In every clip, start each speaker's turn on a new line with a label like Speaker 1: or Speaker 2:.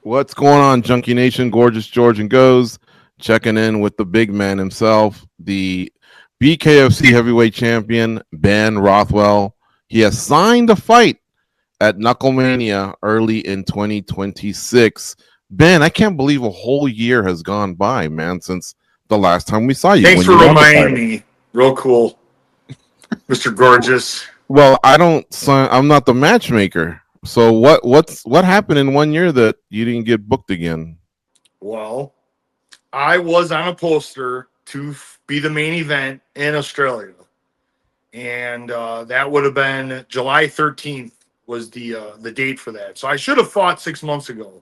Speaker 1: What's going on, Junkie Nation? Gorgeous George and Goes checking in with the big man himself, the BKFC heavyweight champion, Ben Rothwell. He has signed a fight at KnuckleMania early in 2026. Ben, I can't believe a whole year has gone by, man, since the last time we saw you.
Speaker 2: Thanks
Speaker 1: When
Speaker 2: for
Speaker 1: you won the
Speaker 2: reminding
Speaker 1: title.
Speaker 2: me. Real cool, Mr. Gorgeous.
Speaker 1: Well, I don't sign. I'm not the matchmaker. So what happened in 1 year that you didn't get booked again?
Speaker 2: Well, I was on a poster to be the main event in Australia, and that would have been July 13th was the date for that. So I should have fought 6 months ago.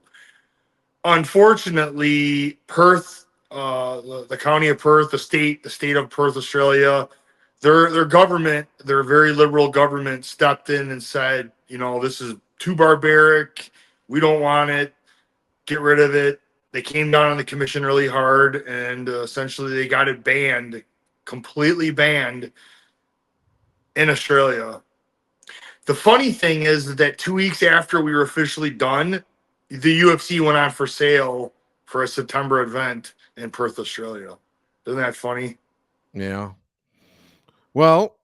Speaker 2: Unfortunately, Perth, the county of Perth, the state of Perth, Australia, their government, their very liberal government, stepped in and said, this is too barbaric. We don't want it. Get rid of it. They came down on the commission really hard, and essentially they got it banned, completely banned in Australia. The funny thing is that 2 weeks after we were officially done, the UFC went on for sale for a September event in Perth, Australia. Isn't that funny?
Speaker 1: Yeah. Well,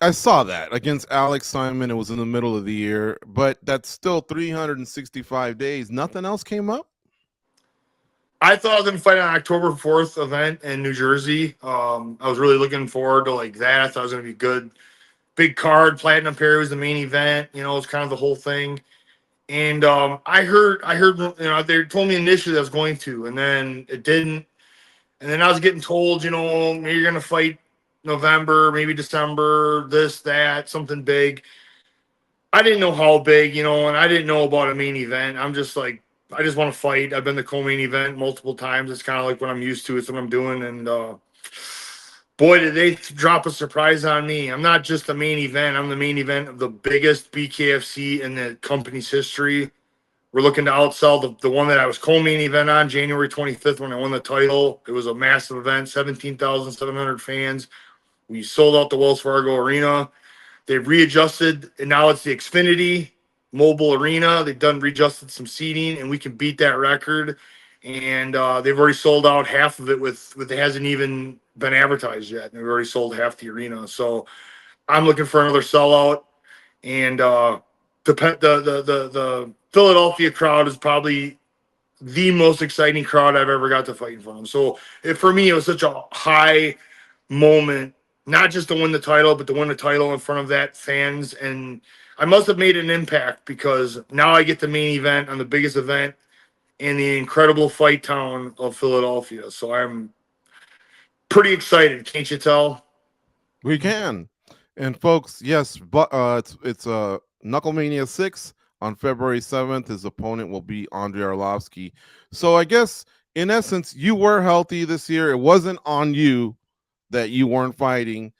Speaker 1: I saw that against Alex Simon. It was in the middle of the year, but that's still 365 days. Nothing else came up.
Speaker 2: I thought I was going to fight an October 4th event in New Jersey. I was really looking forward to like that. I thought it was going to be good. Big card, Platinum Perry was the main event. It was kind of the whole thing. And I heard, they told me initially I was going to, and then it didn't. And then I was getting told, maybe you're going to fight November, maybe December, this, that, something big. I didn't know how big, and I didn't know about a main event. I'm just like, I just want to fight. I've been the co-main event multiple times. It's kind of like what I'm used to. It's what I'm doing. And boy, did they drop a surprise on me. I'm not just the main event. I'm the main event of the biggest BKFC in the company's history. We're looking to outsell the one that I was co-main event on January 25th when I won the title. It was a massive event, 17,700 fans. We sold out the Wells Fargo Arena. They've readjusted, and now it's the Xfinity Mobile Arena. They've readjusted some seating, and we can beat that record. And they've already sold out half of it with it hasn't even been advertised yet. And they've already sold half the arena. So I'm looking for another sellout. And the Philadelphia crowd is probably the most exciting crowd I've ever got to fight in front of. So for me, it was such a high moment, not just to win the title, but to win the title in front of that fans. And I must have made an impact because now I get the main event on the biggest event in the incredible fight town of Philadelphia. So I'm pretty excited. Can't you tell?
Speaker 1: We can. And folks, yes, but it's KnuckleMania 6 on February 7th. His opponent will be Andre Arlovski. So I guess in essence, you were healthy this year. It wasn't on you that you weren't fighting.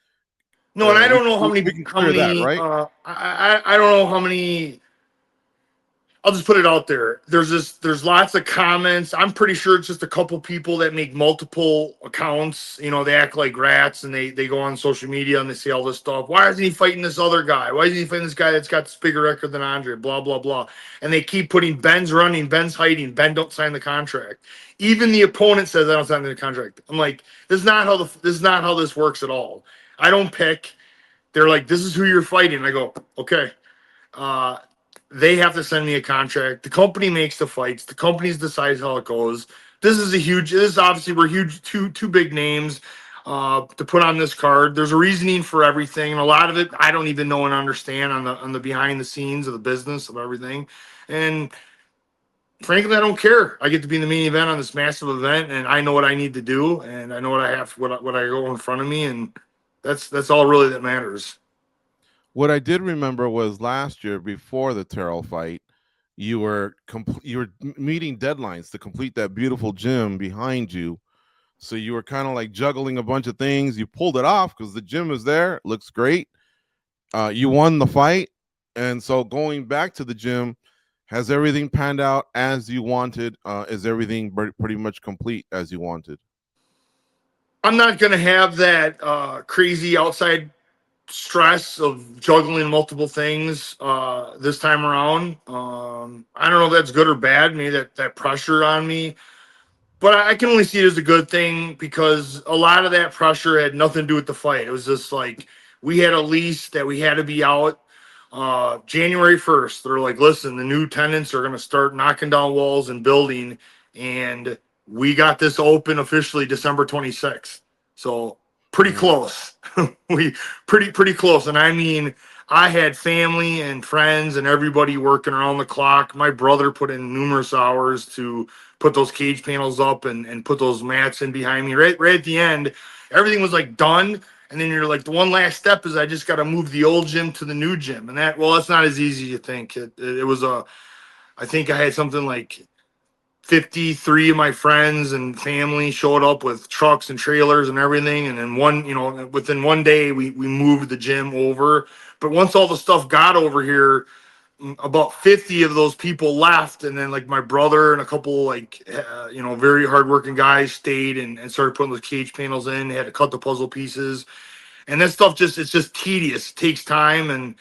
Speaker 2: No, and I don't know
Speaker 1: we can clear that, right?
Speaker 2: I don't know how many. I'll just put it out there. There's lots of comments. I'm pretty sure it's just a couple people that make multiple accounts. They act like rats and they go on social media and they say all this stuff. Why isn't he fighting this other guy? Why isn't he fighting this guy that's got this bigger record than Andre? Blah, blah, blah. And they keep putting Ben's running, Ben's hiding, Ben don't sign the contract. Even the opponent says I don't sign the contract. I'm like, this is not how this works at all. I don't pick. They're like, this is who you're fighting. I go, okay. They have to send me a contract. The company makes the fights. The company decides how it goes. This is obviously we're huge, two big names to put on this card. There's a reasoning for everything, and a lot of it I don't even know and understand on the behind the scenes of the business of everything. And frankly, I don't care. I get to be in the main event on this massive event, and I know what I need to do, and I know what I have, what I go in front of me, and that's all really that matters.
Speaker 1: What I did remember was last year before the Terrell fight, you were meeting deadlines to complete that beautiful gym behind you. So you were kind of like juggling a bunch of things. You pulled it off because the gym is there, looks great. You won the fight, and so going back to the gym, has everything panned out as you wanted? Is everything pretty much complete as you wanted?
Speaker 2: I'm not going to have that crazy outside stress of juggling multiple things this time around. I don't know if that's good or bad. Maybe that pressure on me, but I can only see it as a good thing because a lot of that pressure had nothing to do with the fight. It was just like we had a lease that we had to be out January 1st. They're like, listen, the new tenants are going to start knocking down walls and building, and we got this open officially December 26th. So pretty close. we pretty close. And I mean, I had family and friends and everybody working around the clock. My brother put in numerous hours to put those cage panels up and put those mats in behind me. Right at the end, everything was like done. And then you're like, the one last step is I just got to move the old gym to the new gym. And that's not as easy as you think. It was I think I had something like 53 of my friends and family showed up with trucks and trailers and everything. And then within one day, we moved the gym over. But once all the stuff got over here, about 50 of those people left, and then like my brother and a couple very hardworking guys stayed and started putting those cage panels in. They had to cut the puzzle pieces, and that stuff it's just tedious. It takes time, and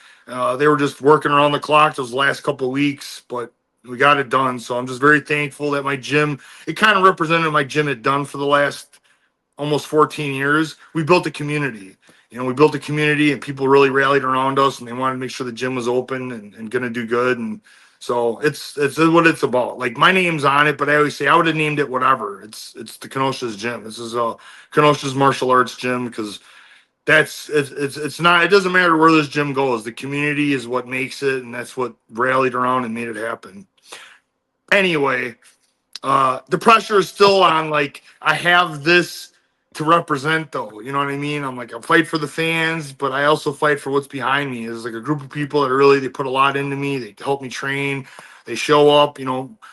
Speaker 2: they were just working around the clock those last couple of weeks, but we got it done. So I'm just very thankful that my gym, it kind of represented my gym had done for the last almost 14 years. We built a community. We built a community and people really rallied around us and they wanted to make sure the gym was open and going to do good. And so it's what it's about. Like my name's on it, but I always say I would have named it whatever. It's the Kenosha's gym. This is a Kenosha's martial arts gym because it's not, it doesn't matter where this gym goes. The community is what makes it. And that's what rallied around and made it happen. Anyway, the pressure is still on. Like I have this to represent, though. You know what I mean? I'm like, I fight for the fans, but I also fight for what's behind me. There's like a group of people that really they put a lot into me. They help me train. They show up.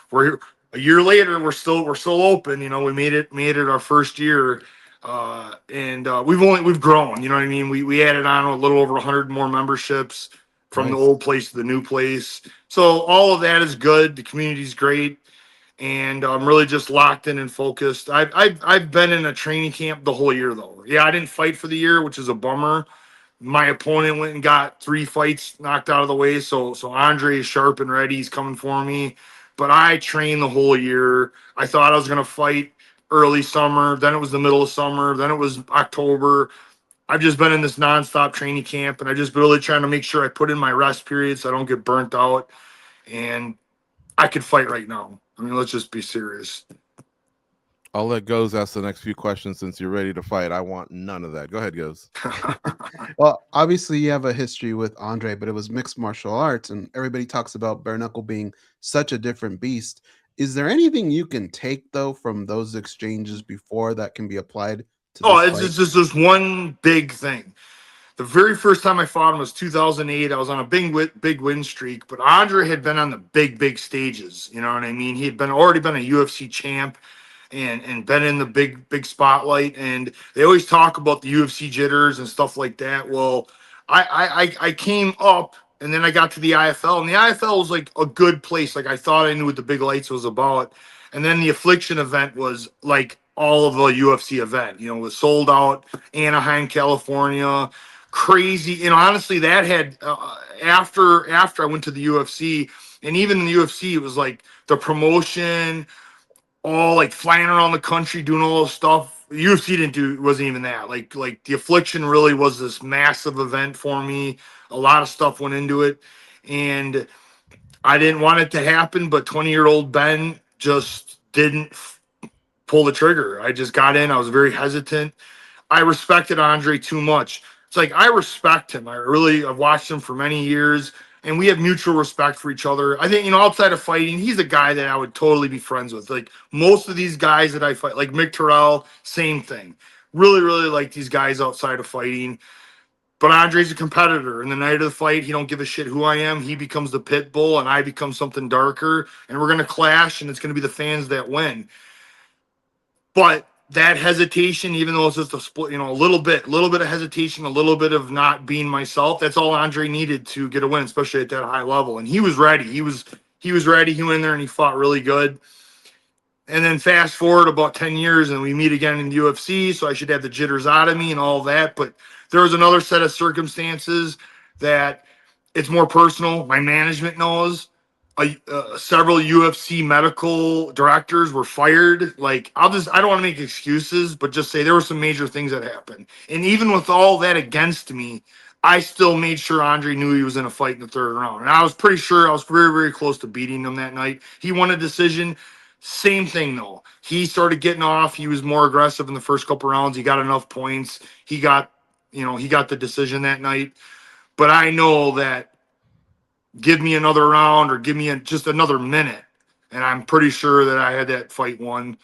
Speaker 2: We're a year later. We're still open. We made it our first year, and we've grown. You know what I mean? We added on a little over 100 more memberships from the old place to the new place. So all of that is good. The community's great. And I'm really just locked in and focused. I've been in a training camp the whole year though. Yeah, I didn't fight for the year, which is a bummer. My opponent went and got 3 fights knocked out of the way, so Andre is sharp and ready. He's coming for me. But I trained the whole year. I thought I was gonna fight early summer, then it was the middle of summer, then it was October. I've just been in this nonstop training camp, and I just really trying to make sure I put in my rest period so I don't get burnt out. And I could fight right now. I mean, let's just be serious.
Speaker 1: I'll let Goes ask the next few questions since you're ready to fight. I want none of that. Go ahead, Goes.
Speaker 3: Well, obviously you have a history with Andre, but it was mixed martial arts, and everybody talks about bare knuckle being such a different beast. Is there anything you can take though from those exchanges before that can be applied to this fight?
Speaker 2: It's just this one big thing. The very first time I fought him was 2008. I was on a big win streak, but Andre had been on the big stages. You know what I mean? He had already been a UFC champ and been in the big spotlight. And they always talk about the UFC jitters and stuff like that. Well, I came up and then I got to the IFL, and the IFL was like a good place. Like I thought I knew what the big lights was about. And then the Affliction event was like all of the UFC event. It was sold out, Anaheim, California. Crazy. Honestly, that had after I went to the UFC, and even in the UFC, it was like the promotion, all like flying around the country doing all this stuff. The UFC wasn't even that. Like the Affliction really was this massive event for me. A lot of stuff went into it, and I didn't want it to happen, but 20-year-old Ben just didn't pull the trigger. I just got in. I was very hesitant. I respected Andre too much. It's like I respect him. I've watched him for many years, and we have mutual respect for each other. I think, outside of fighting, he's a guy that I would totally be friends with. Like most of these guys that I fight, like Mick Terrell, same thing. Really, really like these guys outside of fighting. But Andre's a competitor. And the night of the fight, he don't give a shit who I am. He becomes the pit bull, and I become something darker. And we're going to clash, and it's going to be the fans that win. But that hesitation, even though it's just a split, a little bit of hesitation, a little bit of not being myself. That's all Andre needed to get a win, especially at that high level. And he was ready. He was ready. He went in there and he fought really good. And then fast forward about 10 years and we meet again in the UFC. So I should have the jitters out of me and all that. But There was another set of circumstances that it's more personal. My management knows. Several UFC medical directors were fired. Like, I don't want to make excuses, but just say there were some major things that happened. And even with all that against me, I still made sure Andre knew he was in a fight in the third round. And I was pretty sure I was very, very close to beating him that night. He won a decision. Same thing, though. He started getting off. He was more aggressive in the first couple rounds. He got enough points. He got the decision that night. But I know that give me another round or give me just another minute, and I'm pretty sure that I had that fight won.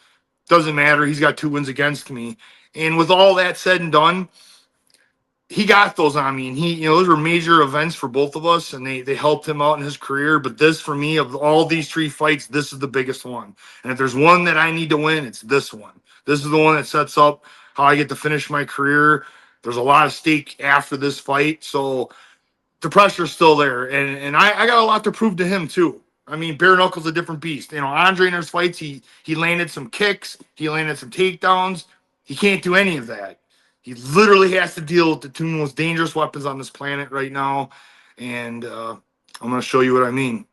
Speaker 2: Doesn't matter. He's got 2 wins against me. And with all that said and done, he got those on me. And those were major events for both of us, and they helped him out in his career. But this, for me, of all these 3 fights, this is the biggest one. And if there's one that I need to win, it's this one. This is the one that sets up how I get to finish my career. There's a lot of stake after this fight. So the pressure's still there, and I got a lot to prove to him too. I mean, bare knuckles a different beast. Andre in his fights, he landed some kicks, he landed some takedowns. He can't do any of that. He literally has to deal with the 2 most dangerous weapons on this planet right now, and I'm gonna show you what I mean.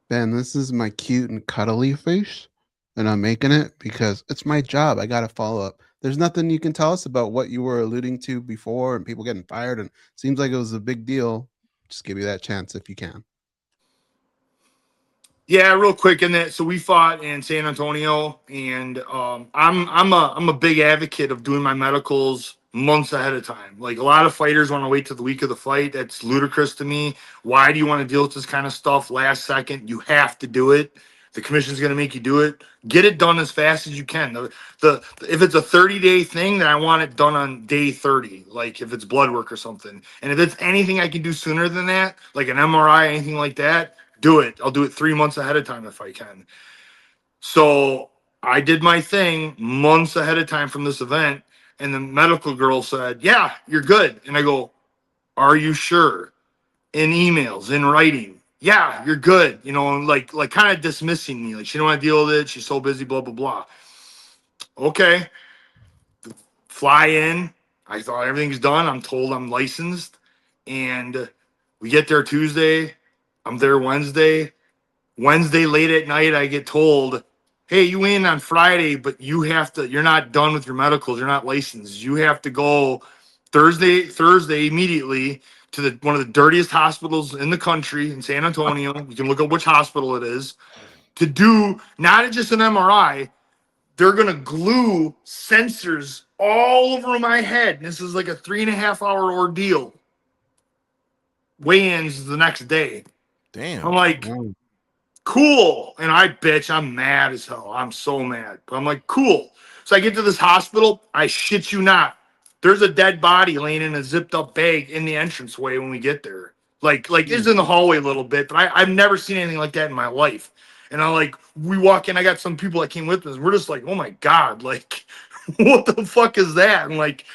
Speaker 3: Ben, this is my cute and cuddly face, and I'm making it because it's my job. I got to follow up. There's nothing you can tell us about what you were alluding to before and people getting fired, and seems like it was a big deal. Just give you that chance if you can.
Speaker 2: Yeah, real quick in that. So we fought in San Antonio, and I'm a big advocate of doing my medicals months ahead of time. Like, a lot of fighters want to wait till the week of the fight. That's ludicrous to me. Why do you want to deal with this kind of stuff last second? You have to do it. The commission's going to make you do it. Get it done as fast as you can. If it's a 30-day thing, then I want it done on day 30. Like, if it's blood work or something, and if it's anything I can do sooner than that, like an MRI, anything like that, do it. I'll do it 3 months ahead of time if I can. So I did my thing months ahead of time from this event, and the medical girl said, "Yeah, you're good." And I go, "Are you sure?" In emails, in writing, "Yeah, you're good." And like kind of dismissing me, like she don't want to deal with it. She's so busy, blah blah blah. Okay, fly in. I thought everything's done. I'm told I'm licensed, and we get there Tuesday. I'm there Wednesday. Wednesday late at night, I get told, "Hey, you in on Friday, but you're not done with your medicals. You're not licensed. You have to go Thursday immediately to one of the dirtiest hospitals in the country in San Antonio. You can look up which hospital it is, to do not just an MRI. They're going to glue sensors all over my head. This is like a 3.5-hour ordeal. Weigh-ins the next day."
Speaker 1: Damn.
Speaker 2: I'm like, cool. And I'm mad as hell. I'm so mad. But I'm like, cool. So I get to this hospital. I shit you not. There's a dead body laying in a zipped up bag in the entranceway when we get there. Like it's in the hallway a little bit, but I've never seen anything like that in my life. And we walk in, I got some people that came with us. We're just like, oh my God, like, what the fuck is that? And like,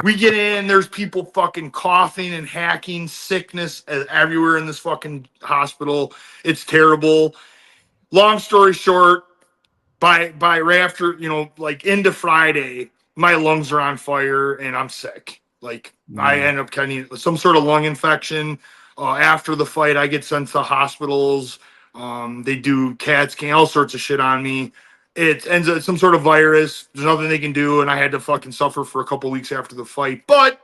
Speaker 2: we get in, there's people fucking coughing and hacking, sickness everywhere in this fucking hospital. It's terrible. Long story short, by right after, like into Friday, my lungs are on fire and I'm sick. Like, I end up getting some sort of lung infection. After the fight, I get sent to hospitals. They do CAT scan, all sorts of shit on me. It ends up some sort of virus. There's nothing they can do, and I had to fucking suffer for a couple weeks after the fight. But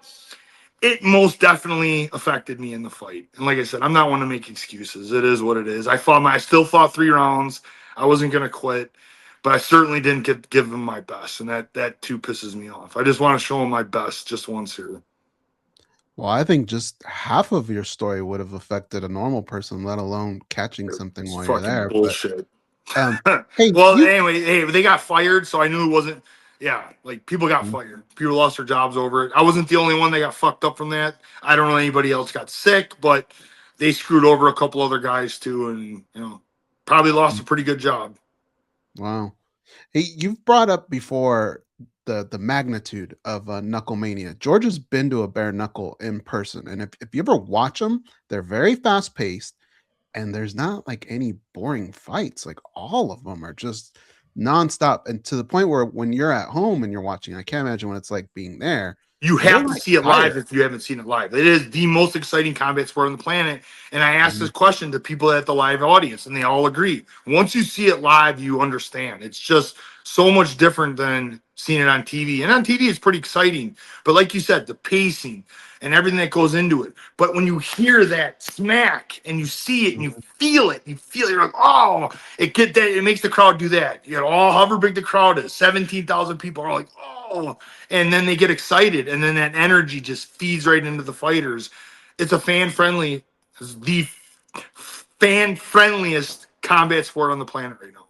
Speaker 2: it most definitely affected me in the fight. And like I said, I'm not one to make excuses. It is what it is. I still fought 3 rounds. I wasn't gonna quit, but I certainly didn't give them my best, and that too pisses me off. I just want to show them my best just once here.
Speaker 3: Well, I think just half of your story would have affected a normal person, let alone catching something
Speaker 2: It's
Speaker 3: while you're
Speaker 2: fucking
Speaker 3: there.
Speaker 2: bullshit.
Speaker 3: Hey,
Speaker 2: Well, anyway, they got fired, so I knew it wasn't. Yeah, like, people got
Speaker 3: Mhm.
Speaker 2: fired. People lost their jobs over it. I wasn't the only one that got fucked up from that. I don't know anybody else got sick, but they screwed over a couple other guys too, and probably lost a pretty good job.
Speaker 3: Wow. Hey, you've brought up before the magnitude of KnuckleMania. George has been to a bare knuckle in person, and if you ever watch them, they're very fast paced, and there's not like any boring fights. Like, all of them are just nonstop, and to the point where when you're at home and you're watching, I can't imagine what it's like being there.
Speaker 2: You
Speaker 3: You're
Speaker 2: have to
Speaker 3: like
Speaker 2: see it live
Speaker 3: tired.
Speaker 2: if you haven't seen it live. It is the most exciting combat sport on the planet. And I asked this question to people at the live audience, and they all agree. Once you see it live, you understand. It's just so much different than seeing it on TV. And on TV, it's pretty exciting. But like you said, the pacing and everything that goes into it. But when you hear that smack and you see it and you feel it, you're like, oh, it makes the crowd do that. You know, however big the crowd is, 17,000 people are like, oh, and then they get excited, and then that energy just feeds right into the fighters. It's the fan friendliest combat sport on the planet right now.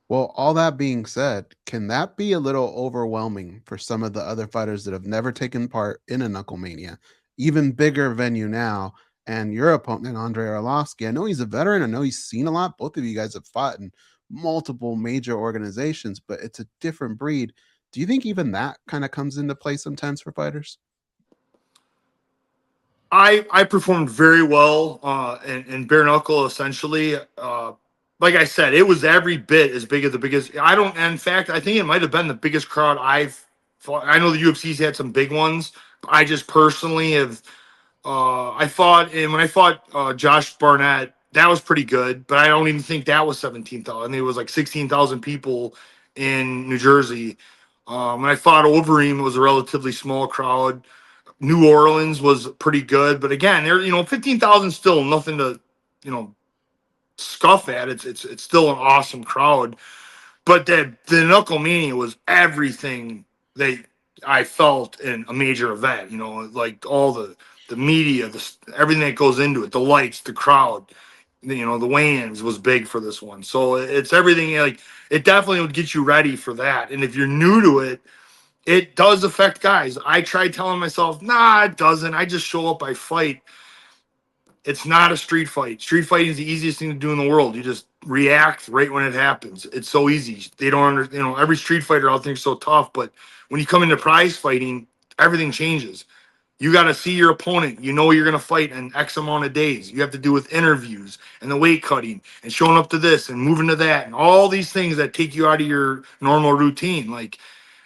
Speaker 3: Well, all that being said, can that be a little overwhelming for some of the other fighters that have never taken part in a KnuckleMania? Even bigger venue now, and your opponent, Andrei Arlovski, I know he's a veteran. I know he's seen a lot. Both of you guys have fought in multiple major organizations, but it's a different breed. Do you think even that kind of comes into play sometimes for fighters?
Speaker 2: I performed very well in bare knuckle. Essentially, like I said, it was every bit as big as the biggest. I don't. In fact, I think it might have been the biggest crowd I've fought. I know the UFC's had some big ones. But I just personally have. I fought, and when I fought Josh Barnett, that was pretty good. But I don't even think that was 17,000. It was like 16,000 people in New Jersey. When I fought Overeem, it was a relatively small crowd. New Orleans was pretty good, but again, there 15,000 still nothing to you know scuff at. It's still an awesome crowd, but the KnuckleMania was everything that I felt in a major event. Like all the media, everything that goes into it, the lights, the crowd. The weigh-ins was big for this one, so it's everything. Like it definitely would get you ready for that, and if you're new to it. It does affect guys. I tried telling myself, nah, it doesn't. I just show up, I fight. It's not a street fight. Street fighting is the easiest thing to do in the world. You just react right when it happens. It's so easy. They don't understand. Every street fighter out there is so tough, but when you come into prize fighting, everything changes. You got to see your opponent. You know you're going to fight in X amount of days. You have to do with interviews and the weight cutting and showing up to this and moving to that and all these things that take you out of your normal routine. Like,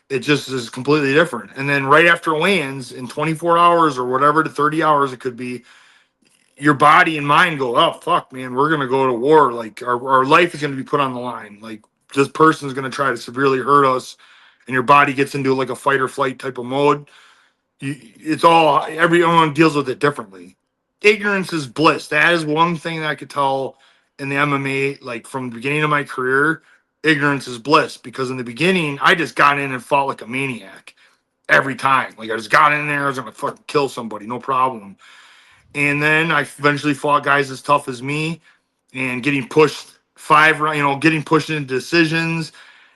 Speaker 2: it just is completely different. And then right after weigh-ins in 24 hours or whatever to 30 hours it could be, your body and mind go, oh, fuck, man, we're going to go to war. Like our life is going to be put on the line. Like this person is going to try to severely hurt us. And your body gets into like a fight or flight type of mode. Everyone deals with it differently. Ignorance is bliss. That is one thing that I could tell in the MMA, like from the beginning of my career. Ignorance is bliss, because in the beginning I just got in and fought like a maniac every time. Like I just got in there, I was gonna fucking kill somebody, no problem. And then I eventually fought guys as tough as me, and getting pushed getting pushed into decisions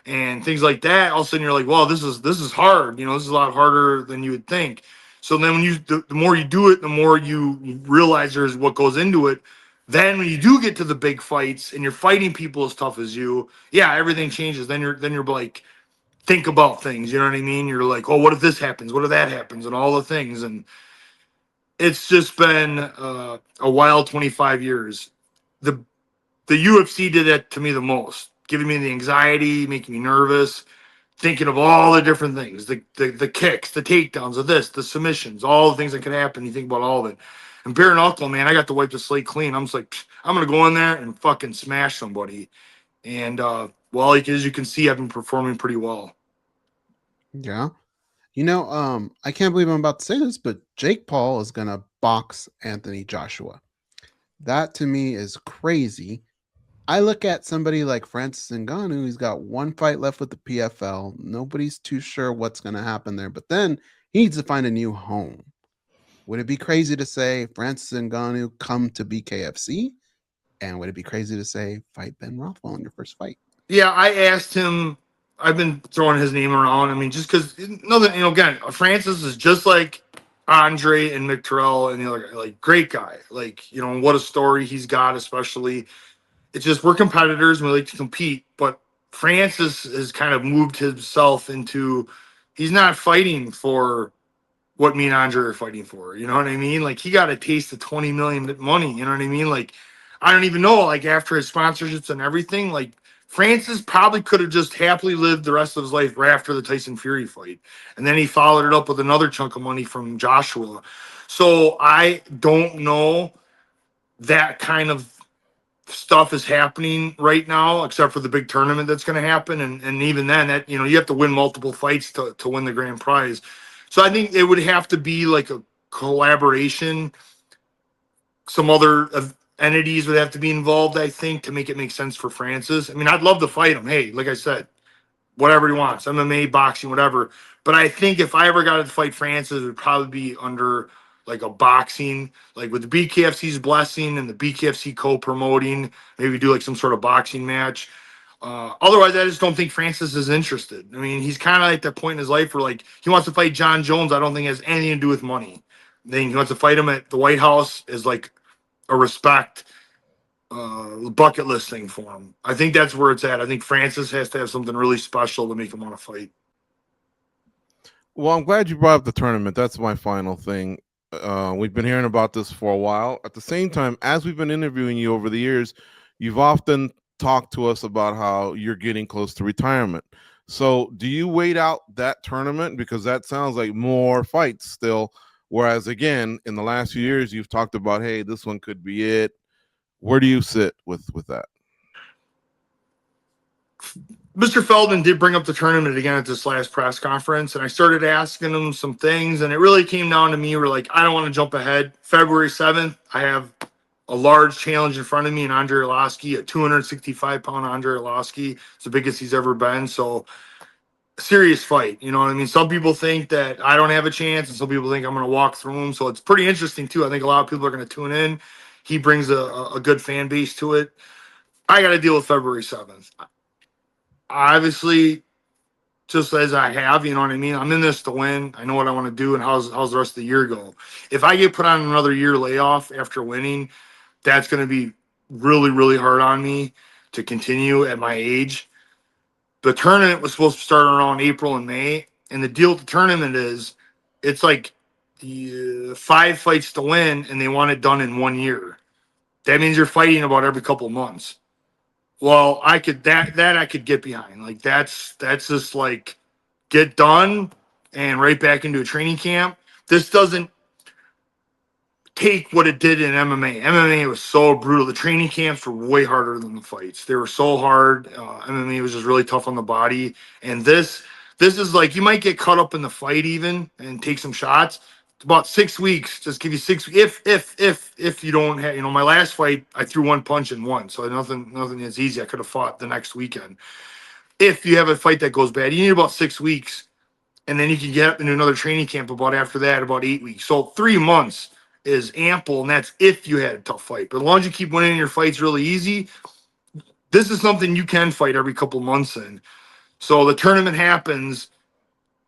Speaker 2: and things like that. All of a sudden you're like, well, this is hard. This is a lot harder than you would think. So then the more you do it, the more you realize there's what goes into it. Then when you do get to the big fights and you're fighting people as tough as you, yeah, everything changes. Then you're like, think about things. You know what I mean? You're like, oh, what if this happens? What if that happens? And all the things. And it's just been a wild 25 years. The the UFC did that to me the most, giving me the anxiety, making me nervous, thinking of all the different things, the kicks, the takedowns of this, the submissions, all the things that can happen. You think about all of it. And bare knuckle, man, I got to wipe the slate clean. I'm just like, I'm gonna go in there and fucking smash somebody. And as you can see, I've been performing pretty well.
Speaker 3: Yeah. I can't believe I'm about to say this, but Jake Paul is gonna box Anthony Joshua. That to me is crazy. I look at somebody like Francis Ngannou, he's got one fight left with the PFL. Nobody's too sure what's going to happen there, but then he needs to find a new home. Would it be crazy to say Francis Ngannou come to BKFC? And would it be crazy to say fight Ben Rothwell in your first fight?
Speaker 2: Yeah, I asked him. I've been throwing his name around. I mean, just because again, Francis is just like Andre and Mick Terrell and the other guy, like great guy. Like what a story he's got, especially. It's just we're competitors and we like to compete, but Francis has kind of moved himself into he's not fighting for what me and Andre are fighting for. You know what I mean? Like he got a taste of 20 million money. You know what I mean? Like I don't even know, like after his sponsorships and everything, like Francis probably could have just happily lived the rest of his life right after the Tyson Fury fight. And then he followed it up with another chunk of money from Joshua. So I don't know that kind of stuff is happening right now, except for the big tournament that's going to happen. And even then, that, you know, you have to win multiple fights to win the grand prize. So I think it would have to be like a collaboration. Some other entities would have to be involved, I think, to make it make sense for Francis. I mean, I'd love to fight him. Hey, like I said, whatever he wants, MMA, boxing, whatever. But I think if I ever got to fight Francis, it would probably be under like a boxing, like with the BKFC's blessing and the BKFC co-promoting, maybe do like some sort of boxing match. Otherwise, I just don't think Francis is interested. I mean, he's kind of at that point in his life where like he wants to fight John Jones. I don't think it has anything to do with money. Then he wants to fight him at the White House is like a respect bucket list thing for him. I think that's where it's at. I think Francis has to have something really special to make him want to fight.
Speaker 1: Well, I'm glad you brought up the tournament. That's my final thing. We've been hearing about this for a while. At the same time, as we've been interviewing you over the years, you've often talked to us about how you're getting close to retirement. So do you wait out that tournament? Because that sounds like more fights still. Whereas, again, in the last few years, you've talked about, hey, this one could be it. Where do you sit with that?
Speaker 2: Mr. Feldman did bring up the tournament again at this last press conference, and I started asking him some things, and it really came down to me. We're like, I don't want to jump ahead. February 7th, I have a large challenge in front of me, and Andre Arlovski, a 265-pound Andre Arlovski. It's the biggest he's ever been. So, serious fight. You know what I mean? Some people think that I don't have a chance, and some people think I'm going to walk through him. So, it's pretty interesting, too. I think a lot of people are going to tune in. He brings a good fan base to it. I got to deal with February 7th. Obviously, just as I have, you know what I mean? I'm in this to win. I know what I want to do, and how's the rest of the year go? If I get put on another year layoff after winning, that's going to be really, really hard on me to continue at my age. The tournament was supposed to start around April and May, and the deal with the tournament is it's like 5 fights to win, and they want it done in 1 year. That means you're fighting about every couple of months. Well, I could that I could get behind. Like that's just like get done and right back into a training camp. This doesn't take what it did in MMA. MMA was so brutal. The training camps were way harder than the fights. They were so hard. MMA was just really tough on the body. And this is like you might get caught up in the fight even and take some shots. It's about 6 weeks. Just give you 6 if you don't have, you know, my last fight I threw one punch and won. So nothing is easy. I could have fought the next weekend. If you have a fight that goes bad, you need about 6 weeks. And then you can get up into another training camp about after that, about 8 weeks. So 3 months is ample, and that's if you had a tough fight. But as long as you keep winning your fights really easy, this is something you can fight every couple months in. So the tournament happens,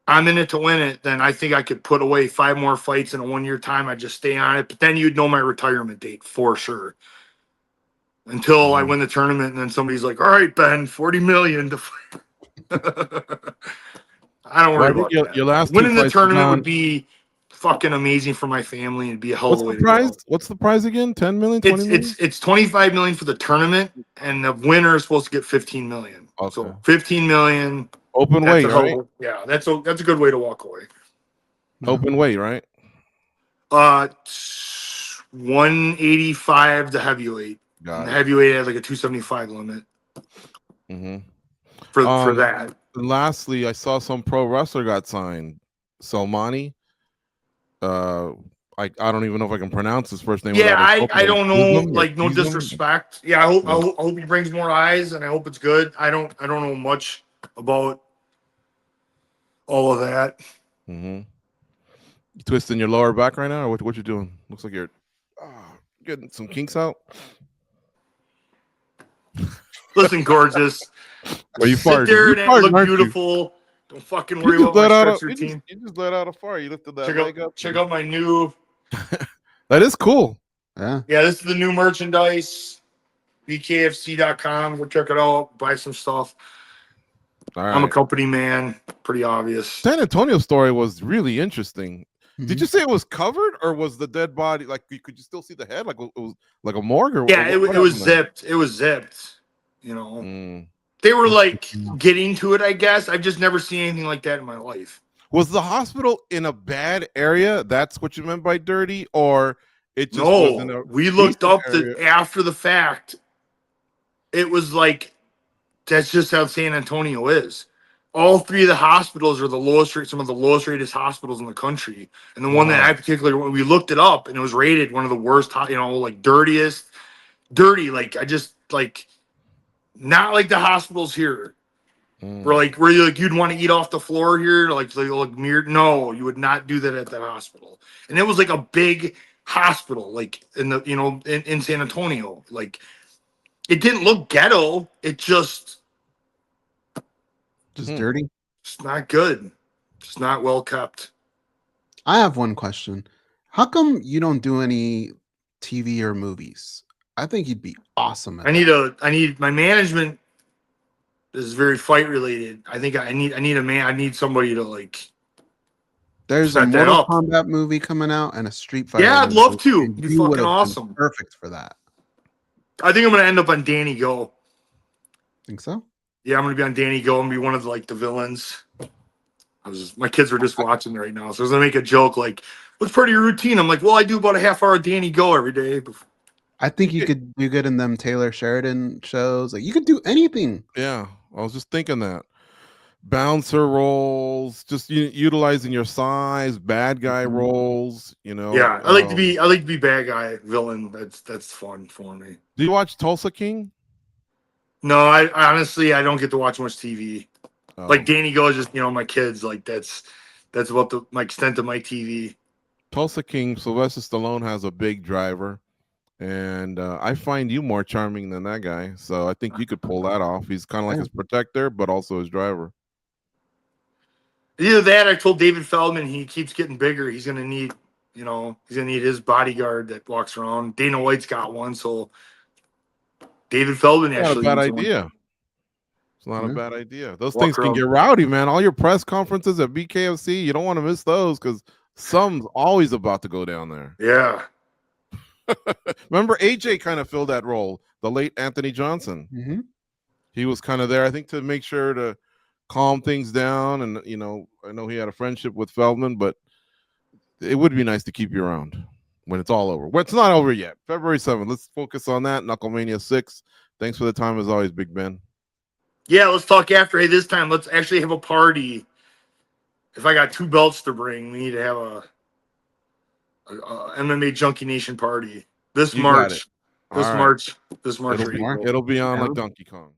Speaker 2: I'm in it to win it, then I think I could put away 5 more fights in a 1 year time. I just stay on it. But then you'd know my retirement date for sure. Until I win the tournament, and then somebody's like, all right, Ben, 40 million to fight. I don't worry about that.
Speaker 1: Your last
Speaker 2: winning the tournament would be fucking amazing for my family and be a hell of a way to go.
Speaker 1: What's the prize again? 10 million, 20 million?
Speaker 2: It's 25 million for the tournament, and the winner is supposed to get 15 million.
Speaker 1: Okay.
Speaker 2: So 15 million.
Speaker 1: Open weight, right?
Speaker 2: Yeah, that's a good way to walk away.
Speaker 1: Open weight, right?
Speaker 2: 185 to heavyweight. The heavyweight has like a 275 limit. For that.
Speaker 1: And lastly, I saw some pro wrestler got signed. Salmani. I don't even know if I can pronounce his first name.
Speaker 2: Yeah, I don't know. Like no disrespect. Yeah, I hope he brings more eyes, and I hope it's good. I don't know much about all of that.
Speaker 1: You twisting your lower back right now, or what you doing? Looks like you're getting some kinks out.
Speaker 2: Listen, gorgeous.
Speaker 1: Well, you
Speaker 2: sit there and look beautiful. Don't fucking worry about my stretch routine.
Speaker 1: You just let out a fart. You lifted that leg up.
Speaker 2: Check out my new.
Speaker 1: That is cool.
Speaker 3: Yeah,
Speaker 2: this is the new merchandise. BKFC.com. Go check it out. Buy some stuff.
Speaker 1: All right.
Speaker 2: I'm a company man. Pretty obvious.
Speaker 1: San Antonio story was really interesting. Did you say it was covered, or was the dead body like? Could you still see the head? Like it was like a morgue, or
Speaker 2: Yeah,
Speaker 1: what
Speaker 2: it was
Speaker 1: happened there?
Speaker 2: zipped. It was zipped. You know,
Speaker 1: Mm.
Speaker 2: they were like getting to it. I guess I've just never seen anything like that in my life.
Speaker 1: Was the hospital in a bad area? That's what you meant by dirty, or it just was in
Speaker 2: No,
Speaker 1: a
Speaker 2: we looked
Speaker 1: decent
Speaker 2: up
Speaker 1: area?
Speaker 2: after the fact. It was like that's just how San Antonio is. All three of the hospitals are the lowest rate, some of the lowest rated hospitals in the country. And the one that
Speaker 1: Wow.
Speaker 2: I particularly, we looked it up and it was rated one of the worst, like dirtiest, dirty. Like I just like not like the hospitals here. Where you like you'd want to eat off the floor here, like mirrored. No, you would not do that at that hospital. And it was like a big hospital, like in the in San Antonio. Like it didn't look ghetto. It just
Speaker 3: dirty.
Speaker 2: it's not good. It's not well kept.
Speaker 3: I have one question. How come you don't do any TV or movies? I think you'd be awesome at
Speaker 2: I need my management is very fight related. I think I need a man. I need somebody to like.
Speaker 3: There's a
Speaker 2: set that
Speaker 3: Mortal
Speaker 2: up.
Speaker 3: Kombat movie coming out and a Street Fighter.
Speaker 2: Yeah, I'd
Speaker 3: movie,
Speaker 2: love to.
Speaker 3: and
Speaker 2: It'd be
Speaker 3: you would
Speaker 2: fucking
Speaker 3: have been
Speaker 2: awesome.
Speaker 3: perfect for that.
Speaker 2: I think I'm gonna end up on Danny Go.
Speaker 3: Think so?
Speaker 2: Yeah, I'm gonna be on Danny Go and be one of the villains. My kids are just watching right now, so I was gonna make a joke like, "What's part of your routine?" I'm like, "Well, I do about a half hour of Danny Go every day."
Speaker 3: I think you could do good in them Taylor Sheridan shows. Like you could do anything.
Speaker 1: Yeah, I was just thinking that. Bouncer roles, just utilizing your size, bad guy roles,
Speaker 2: Yeah, I like to be bad guy villain. That's fun for me.
Speaker 1: Do you watch Tulsa King?
Speaker 2: No, I honestly I don't get to watch much TV.
Speaker 1: Oh.
Speaker 2: Like Danny Go is just my kids. Like that's about my extent of my TV.
Speaker 1: Tulsa King, Sylvester Stallone has a big driver, and I find you more charming than that guy. So I think you could pull that off. He's kind of like his protector, but also his driver.
Speaker 2: Either that, I told David Feldman he keeps getting bigger. He's gonna need, he's gonna need his bodyguard that walks around. Dana White's got one, so David Feldman actually.
Speaker 1: Not a bad idea. It's not a bad idea. Those things can
Speaker 2: around.
Speaker 1: get rowdy, man. All your press conferences at BKFC, you don't want to miss those because some's always about to go down there.
Speaker 2: Yeah.
Speaker 1: Remember, AJ kind of filled that role. The late Anthony Johnson.
Speaker 3: Mm-hmm.
Speaker 1: He was kind of there, I think, to make sure to calm things down. And I know he had a friendship with Feldman, but it would be nice to keep you around when it's all over. Well, it's not over yet. February 7th. Let's focus on that. KnuckleMania 6. Thanks for the time as always, Big Ben.
Speaker 2: Yeah, let's talk after. Hey, this time let's actually have a party. If I got 2 belts to bring, we need to have a MMA Junkie Nation party this March. This March.
Speaker 1: It'll be on like Donkey Kong.